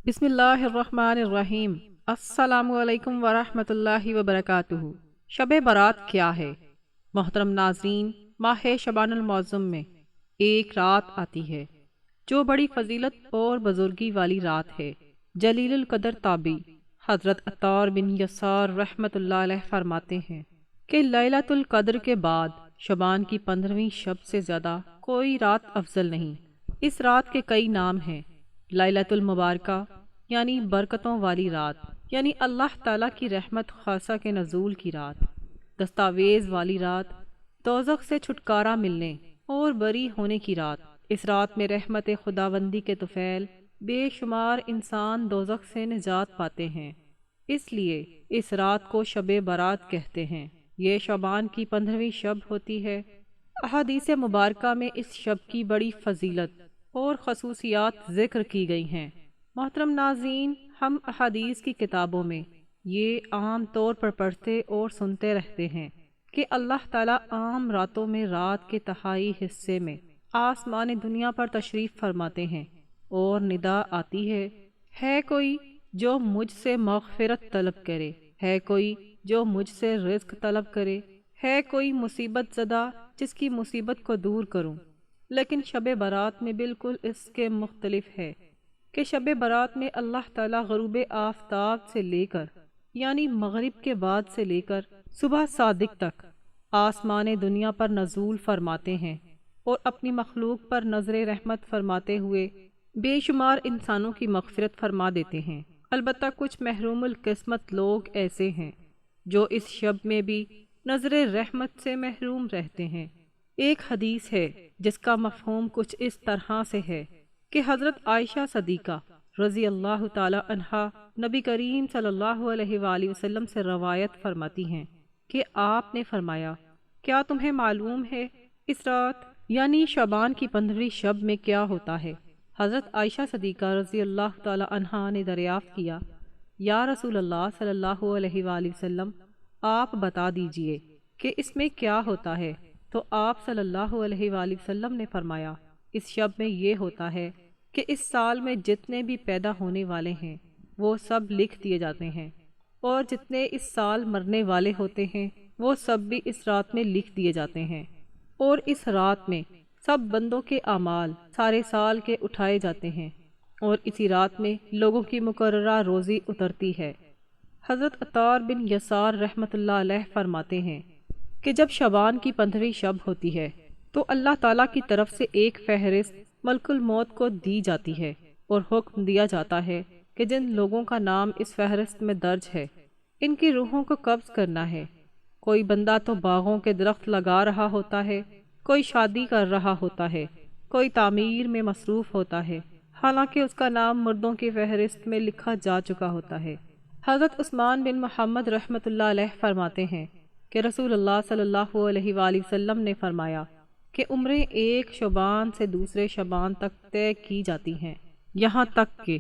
بسم اللہ الرحمن الرحیم۔ السلام علیکم ورحمۃ اللہ وبرکاتہ۔ شب برات کیا ہے؟ محترم ناظرین، ماہ شبان المعظم میں ایک رات آتی ہے جو بڑی فضیلت اور بزرگی والی رات ہے۔ جلیل القدر تابعی حضرت عطار بن یسار رحمۃ اللہ علیہ فرماتے ہیں کہ لیلۃ القدر کے بعد شبان کی 15ویں شب سے زیادہ کوئی رات افضل نہیں۔ اس رات کے کئی نام ہیں۔ لیلۃ المبارکہ یعنی برکتوں والی رات، یعنی اللہ تعالیٰ کی رحمت خاصہ کے نزول کی رات۔ دستاویز والی رات، دوزخ سے چھٹکارا ملنے اور بری ہونے کی رات۔ اس رات میں رحمت خداوندی کے طفیل بے شمار انسان دوزخ سے نجات پاتے ہیں، اس لیے اس رات کو شب برات کہتے ہیں۔ یہ شعبان کی 15ویں شب ہوتی ہے۔ احادیث مبارکہ میں اس شب کی بڑی فضیلت اور خصوصیات ذکر کی گئی ہیں۔ محترم ناظرین، ہم احادیث کی کتابوں میں یہ عام طور پر پڑھتے اور سنتے رہتے ہیں کہ اللہ تعالیٰ عام راتوں میں رات کے تہائی حصے میں آسمان دنیا پر تشریف فرماتے ہیں اور ندا آتی ہے کوئی جو مجھ سے مغفرت طلب کرے، ہے کوئی جو مجھ سے رزق طلب کرے، ہے کوئی مصیبت زدہ جس کی مصیبت کو دور کروں۔ لیکن شب برات میں بالکل اس کے مختلف ہے کہ شب برات میں اللہ تعالیٰ غروب آفتاب سے لے کر یعنی مغرب کے بعد سے لے کر صبح صادق تک آسمان دنیا پر نزول فرماتے ہیں اور اپنی مخلوق پر نظر رحمت فرماتے ہوئے بے شمار انسانوں کی مغفرت فرما دیتے ہیں۔ البتہ کچھ محروم القسمت لوگ ایسے ہیں جو اس شب میں بھی نظر رحمت سے محروم رہتے ہیں۔ ایک حدیث ہے جس کا مفہوم کچھ اس طرح سے ہے کہ حضرت عائشہ صدیقہ رضی اللہ تعالی عنہا نبی کریم صلی اللہ علیہ وآلہ وسلم سے روایت فرماتی ہیں کہ آپ نے فرمایا، کیا تمہیں معلوم ہے اس رات یعنی شعبان کی 15ویں شب میں کیا ہوتا ہے؟ حضرت عائشہ صدیقہ رضی اللہ تعالی عنہا نے دریافت کیا، یا رسول اللہ صلی اللہ علیہ وآلہ وسلم، آپ بتا دیجئے کہ اس میں کیا ہوتا ہے؟ تو آپ صلی اللہ علیہ وآلہ وسلم نے فرمایا، اس شب میں یہ ہوتا ہے کہ اس سال میں جتنے بھی پیدا ہونے والے ہیں وہ سب لکھ دیے جاتے ہیں، اور جتنے اس سال مرنے والے ہوتے ہیں وہ سب بھی اس رات میں لکھ دیے جاتے ہیں، اور اس رات میں سب بندوں کے اعمال سارے سال کے اٹھائے جاتے ہیں، اور اسی رات میں لوگوں کی مقررہ روزی اترتی ہے۔ حضرت عطار بن یسار رحمۃ اللہ علیہ فرماتے ہیں کہ جب شعبان کی 15ویں شب ہوتی ہے تو اللہ تعالیٰ کی طرف سے ایک فہرست ملک الموت کو دی جاتی ہے اور حکم دیا جاتا ہے کہ جن لوگوں کا نام اس فہرست میں درج ہے ان کی روحوں کو قبض کرنا ہے۔ کوئی بندہ تو باغوں کے درخت لگا رہا ہوتا ہے، کوئی شادی کر رہا ہوتا ہے، کوئی تعمیر میں مصروف ہوتا ہے، حالانکہ اس کا نام مردوں کی فہرست میں لکھا جا چکا ہوتا ہے۔ حضرت عثمان بن محمد رحمۃ اللہ علیہ فرماتے ہیں کہ رسول اللہ صلی اللہ علیہ وآلہ وسلم نے فرمایا کہ عمریں ایک شعبان سے دوسرے شعبان تک طے کی جاتی ہیں، یہاں تک کہ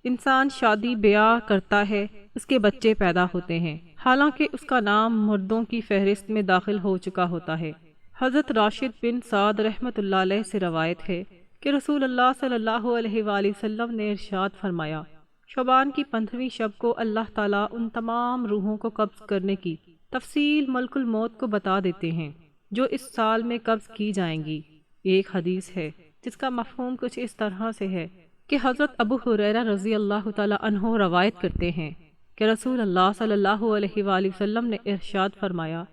انسان شادی بیاہ کرتا ہے، اس کے بچے پیدا ہوتے ہیں، حالانکہ اس کا نام مردوں کی فہرست میں داخل ہو چکا ہوتا ہے۔ حضرت راشد بن سعد رحمۃ اللہ علیہ سے روایت ہے کہ رسول اللہ صلی اللہ علیہ وآلہ وسلم نے ارشاد فرمایا، شعبان کی 15ویں شب کو اللہ تعالیٰ ان تمام روحوں کو قبض کرنے کی تفصیل ملک الموت کو بتا دیتے ہیں جو اس سال میں قبض کی جائیں گی۔ ایک حدیث ہے جس کا مفہوم کچھ اس طرح سے ہے کہ حضرت ابو ہریرہ رضی اللہ تعالی عنہ روایت کرتے ہیں کہ رسول اللہ صلی اللہ علیہ وآلہ وسلم نے ارشاد فرمایا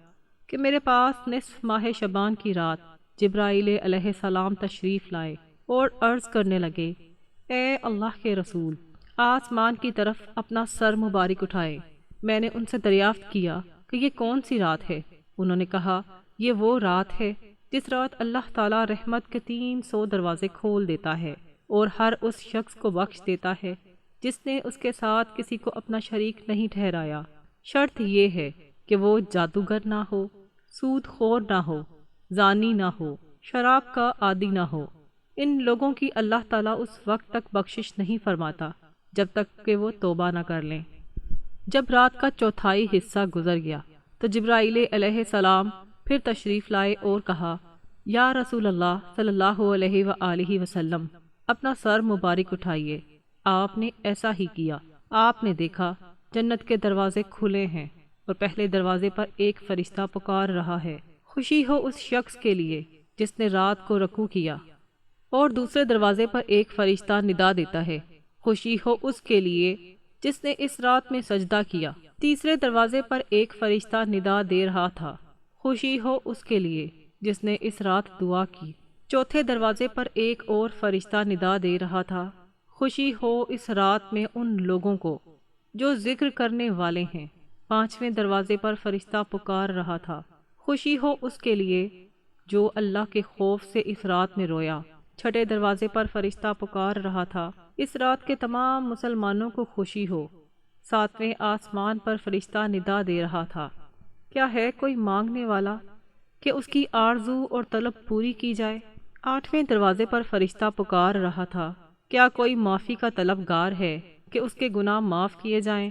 کہ میرے پاس نصف ماہ شعبان کی رات جبرائیل علیہ السلام تشریف لائے اور عرض کرنے لگے، اے اللہ کے رسول، آسمان کی طرف اپنا سر مبارک اٹھائے۔ میں نے ان سے دریافت کیا کہ یہ کون سی رات ہے؟ انہوں نے کہا، یہ وہ رات ہے جس رات اللہ تعالیٰ رحمت کے 300 دروازے کھول دیتا ہے اور ہر اس شخص کو بخش دیتا ہے جس نے اس کے ساتھ کسی کو اپنا شریک نہیں ٹھہرایا۔ شرط یہ ہے کہ وہ جادوگر نہ ہو، سود خور نہ ہو، زانی نہ ہو، شراب کا عادی نہ ہو۔ ان لوگوں کی اللہ تعالیٰ اس وقت تک بخشش نہیں فرماتا جب تک کہ وہ توبہ نہ کر لیں۔ جب رات کا چوتھائی حصہ گزر گیا تو جبرائیل علیہ السلام پھر تشریف لائے اور کہا، یا رسول اللہ صلی اللہ علیہ وآلہ وسلم، اپنا سر مبارک اٹھائیے۔ آپ نے ایسا ہی کیا۔ آپ نے دیکھا جنت کے دروازے کھلے ہیں اور پہلے دروازے پر ایک فرشتہ پکار رہا ہے، خوشی ہو اس شخص کے لیے جس نے رات کو رکوع کیا، اور دوسرے دروازے پر ایک فرشتہ ندا دیتا ہے، خوشی ہو اس کے لیے جس نے اس رات میں سجدہ کیا۔ تیسرے دروازے پر ایک فرشتہ ندا دے رہا تھا، خوشی ہو اس کے لیے جس نے اس رات دعا کی۔ چوتھے دروازے پر ایک اور فرشتہ ندا دے رہا تھا، خوشی ہو اس رات میں ان لوگوں کو جو ذکر کرنے والے ہیں۔ پانچویں دروازے پر فرشتہ پکار رہا تھا، خوشی ہو اس کے لیے جو اللہ کے خوف سے اس رات میں رویا۔ چھٹے دروازے پر فرشتہ پکار رہا تھا، اس رات کے تمام مسلمانوں کو خوشی ہو۔ ساتویں آسمان پر فرشتہ ندا دے رہا تھا، کیا ہے کوئی مانگنے والا کہ اس کی آرزو اور طلب پوری کی جائے؟ آٹھویں دروازے پر فرشتہ پکار رہا تھا، کیا کوئی معافی کا طلبگار ہے کہ اس کے گناہ معاف کیے جائیں؟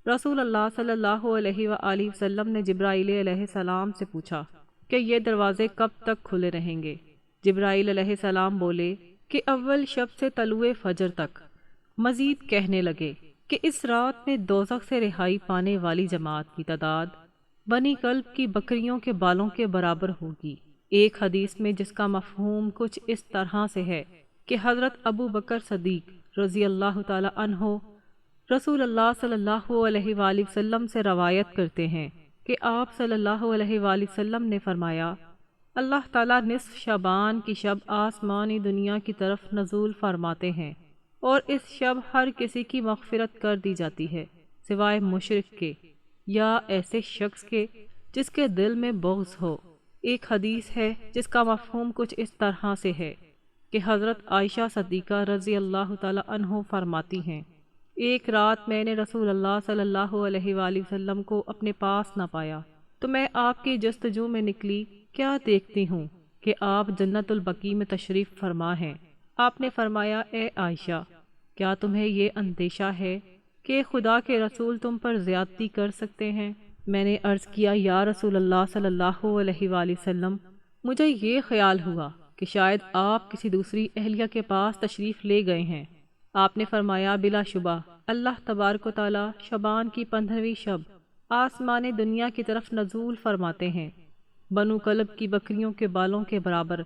رسول اللہ صلی اللہ علیہ وآلہ وسلم نے جبرائیل علیہ السلام سے پوچھا کہ یہ دروازے کب تک کھلے رہیں گے؟ جبرائیل علیہ السلام بولے کہ اول شب سے طلوع فجر تک۔ مزید کہنے لگے کہ اس رات میں دوزخ سے رہائی پانے والی جماعت کی تعداد بنی کلب کی بکریوں کے بالوں کے برابر ہوگی۔ ایک حدیث میں جس کا مفہوم کچھ اس طرح سے ہے کہ حضرت ابو بکر صدیق رضی اللہ تعالی عنہ رسول اللہ صلی اللہ علیہ وآلہ وسلم سے روایت کرتے ہیں کہ آپ صلی اللہ علیہ وآلہ وسلم نے فرمایا، اللہ تعالیٰ نصف شعبان کی شب آسمانی دنیا کی طرف نزول فرماتے ہیں، اور اس شب ہر کسی کی مغفرت کر دی جاتی ہے سوائے مشرک کے یا ایسے شخص کے جس کے دل میں بغض ہو۔ ایک حدیث ہے جس کا مفہوم کچھ اس طرح سے ہے کہ حضرت عائشہ صدیقہ رضی اللہ تعالی عنہ فرماتی ہیں، ایک رات میں نے رسول اللہ صلی اللہ علیہ وآلہ وسلم کو اپنے پاس نہ پایا، تو میں آپ کی جستجو میں نکلی، کیا دیکھتی ہوں کہ آپ جنت البقیع میں تشریف فرما ہیں۔ آپ نے فرمایا، اے عائشہ، کیا تمہیں یہ اندیشہ ہے کہ خدا کے رسول تم پر زیادتی کر سکتے ہیں؟ میں نے عرض کیا، یا رسول اللہ صلی اللہ علیہ وآلہ وسلم، مجھے یہ خیال ہوا کہ شاید آپ کسی دوسری اہلیہ کے پاس تشریف لے گئے ہیں۔ آپ نے فرمایا، بلا شبہ اللہ تبارک و تعالی شعبان کی 15ویں شب آسمان دنیا کی طرف نزول فرماتے ہیں، بنو کلب کی بکریوں کے بالوں کے برابر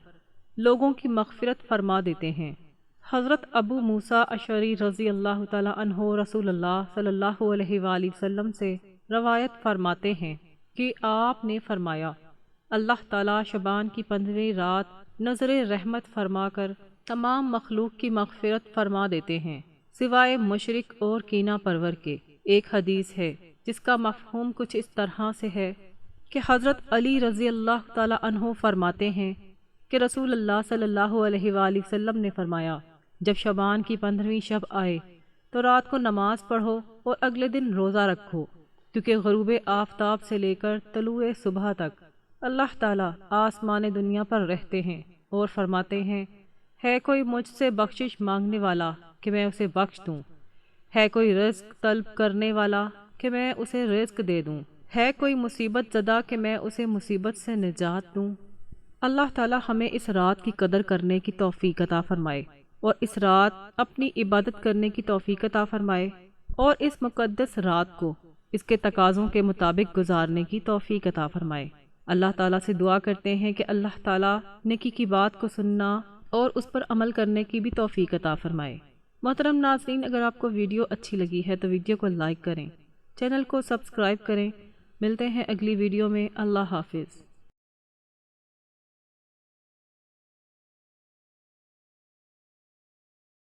لوگوں کی مغفرت فرما دیتے ہیں۔ حضرت ابو موسیٰ اشعری رضی اللہ تعالی عنہ رسول اللہ صلی اللہ علیہ وآلہ وسلم سے روایت فرماتے ہیں کہ آپ نے فرمایا، اللہ تعالیٰ شعبان کی 15ویں رات نظر رحمت فرما کر تمام مخلوق کی مغفرت فرما دیتے ہیں سوائے مشرک اور کینہ پرور کے۔ ایک حدیث ہے جس کا مفہوم کچھ اس طرح سے ہے کہ حضرت علی رضی اللہ تعالی عنہ فرماتے ہیں کہ رسول اللہ صلی اللہ علیہ وآلہ وسلم نے فرمایا، جب شعبان کی 15ویں شب آئے تو رات کو نماز پڑھو اور اگلے دن روزہ رکھو، کیونکہ غروب آفتاب سے لے کر طلوع صبح تک اللہ تعالیٰ آسمان دنیا پر رہتے ہیں اور فرماتے ہیں، ہے کوئی مجھ سے بخشش مانگنے والا کہ میں اسے بخش دوں، ہے کوئی رزق طلب کرنے والا کہ میں اسے رزق دے دوں، ہے کوئی مصیبت زدہ کہ میں اسے مصیبت سے نجات دوں۔ اللہ تعالیٰ ہمیں اس رات کی قدر کرنے کی توفیق عطا فرمائے اور اس رات اپنی عبادت کرنے کی توفیق عطا فرمائے، اور اس مقدس رات کو اس کے تقاضوں کے مطابق گزارنے کی توفیق عطا فرمائے۔ اللہ تعالیٰ سے دعا کرتے ہیں کہ اللہ تعالیٰ نیکی کی بات کو سننا اور اس پر عمل کرنے کی بھی توفیق عطا فرمائے۔ محترم ناظرین، اگر آپ کو ویڈیو اچھی لگی ہے تو ویڈیو کو لائک کریں، چینل کو سبسکرائب کریں۔ ملتے ہیں اگلی ویڈیو میں۔ اللہ حافظ۔